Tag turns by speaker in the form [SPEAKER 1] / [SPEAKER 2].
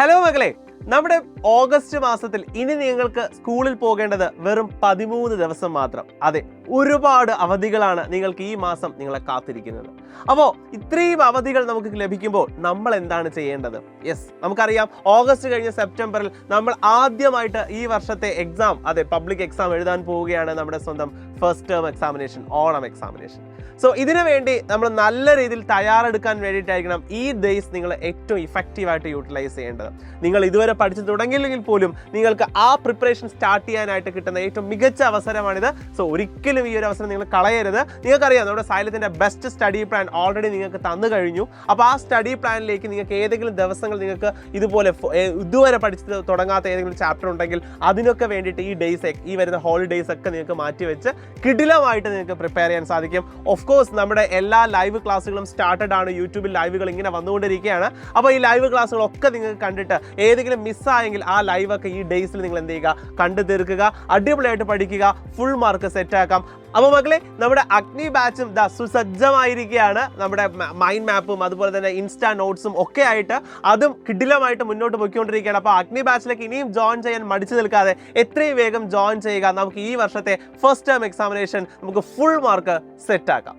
[SPEAKER 1] Hello മക്കളെ, നമ്മുടെ August മാസത്തിൽ ഇനി നിങ്ങൾക്ക് സ്കൂളിൽ പോകേണ്ടത് വെറും 13 ദിവസം മാത്രം. അതെ, ഒരുപാട് അവധികളാണ് നിങ്ങൾക്ക് ഈ മാസം നിങ്ങളെ കാത്തിരിക്കുന്നത്. അപ്പോൾ ഇത്രയും അവധികൾ നമുക്ക് ലഭിക്കുമ്പോൾ നമ്മൾ എന്താണ് ചെയ്യേണ്ടത്? യെസ്, നമുക്കറിയാം, ഓഗസ്റ്റ് കഴിഞ്ഞ സെപ്റ്റംബറിൽ നമ്മൾ ആദ്യമായിട്ട് ഈ വർഷത്തെ എക്സാം, അതെ പബ്ലിക് എക്സാം എഴുതാൻ പോവുകയാണ്. നമ്മുടെ സ്വന്തം first term examination, Onam examination. So ഇതിനു വേണ്ടി നമ്മൾ നല്ല രീതിയിൽ തയ്യാറെടുക്കാൻ വേണ്ടിയിട്ടായിരിക്കണം ഈ ഡേയ്സ് നിങ്ങൾ ഏറ്റവും ഇഫക്റ്റീവായിട്ട് യൂട്ടിലൈസ് ചെയ്യേണ്ടത്. നിങ്ങൾ ഇതുവരെ പഠിച്ചു തുടങ്ങിയില്ലെങ്കിൽ പോലും നിങ്ങൾക്ക് ആ പ്രിപ്പറേഷൻ സ്റ്റാർട്ട് ചെയ്യാനായിട്ട് കിട്ടുന്ന ഏറ്റവും മികച്ച അവസരമാണിത്. സോ ഒരിക്കലും ഈ ഒരു അവസരം നിങ്ങൾ കളയരുത്. നിങ്ങൾക്കറിയാം, നമ്മുടെ സൈലത്തിൻ്റെ ബെസ്റ്റ് സ്റ്റഡി പ്ലാൻ ഓൾറെഡി നിങ്ങൾക്ക് തന്നു കഴിഞ്ഞു. അപ്പോൾ ആ സ്റ്റഡി പ്ലാനിലേക്ക് നിങ്ങൾക്ക് ഏതെങ്കിലും ദിവസങ്ങൾ നിങ്ങൾക്ക് ഇതുവരെ പഠിച്ച് തുടങ്ങാത്ത ഏതെങ്കിലും ചാപ്റ്റർ ഉണ്ടെങ്കിൽ അതിനൊക്കെ വേണ്ടിയിട്ട് ഈ വരുന്ന ഹോളിഡേയ്സ് ഒക്കെ നിങ്ങൾക്ക് മാറ്റിവെച്ച് കിടിലമായിട്ട് നിങ്ങൾക്ക് പ്രിപ്പയർ ചെയ്യാൻ സാധിക്കും. ഓഫ് കോഴ്സ് നമ്മുടെ എല്ലാ ലൈവ് ക്ലാസ്സുകളും സ്റ്റാർട്ടഡ് ആണ്. യൂട്യൂബിൽ ലൈവുകൾ ഇങ്ങനെ വന്നുകൊണ്ടിരിക്കുകയാണ്. അപ്പോൾ ഈ ലൈവ് ക്ലാസ്സുകളൊക്കെ നിങ്ങൾക്ക് കണ്ടിട്ട് ഏതെങ്കിലും മിസ്സായെങ്കിൽ ആ ലൈവൊക്കെ ഈ ഡേയ്സിൽ നിങ്ങൾ എന്ത് ചെയ്യുക, കണ്ടു തീർക്കുക, അടിപൊളിയായിട്ട് പഠിക്കുക, ഫുൾ മാർക്ക് സെറ്റാക്കാം. അപ്പോൾ മക്കളെ, നമ്മുടെ അഗ്നി ബാച്ചും സുസജ്ജമായിരിക്കുകയാണ്. നമ്മുടെ മൈൻഡ് മാപ്പും അതുപോലെ തന്നെ ഇൻസ്റ്റാ നോട്ട്സും ഒക്കെ ആയിട്ട് അതും കിടിലമായിട്ട് മുന്നോട്ട് പോയിക്കൊണ്ടിരിക്കുകയാണ്. അപ്പോൾ അഗ്നി ബാച്ചിലേക്ക് ഇനിയും ജോയിൻ ചെയ്യാൻ മടിച്ചു നിൽക്കാതെ എത്രയും വേഗം ജോയിൻ ചെയ്യുക. നമുക്ക് ഈ വർഷത്തെ ഫസ്റ്റ് ടേം എക്സാമിനേഷൻ നമുക്ക് ഫുൾ മാർക്ക് സെറ്റാക്കാം.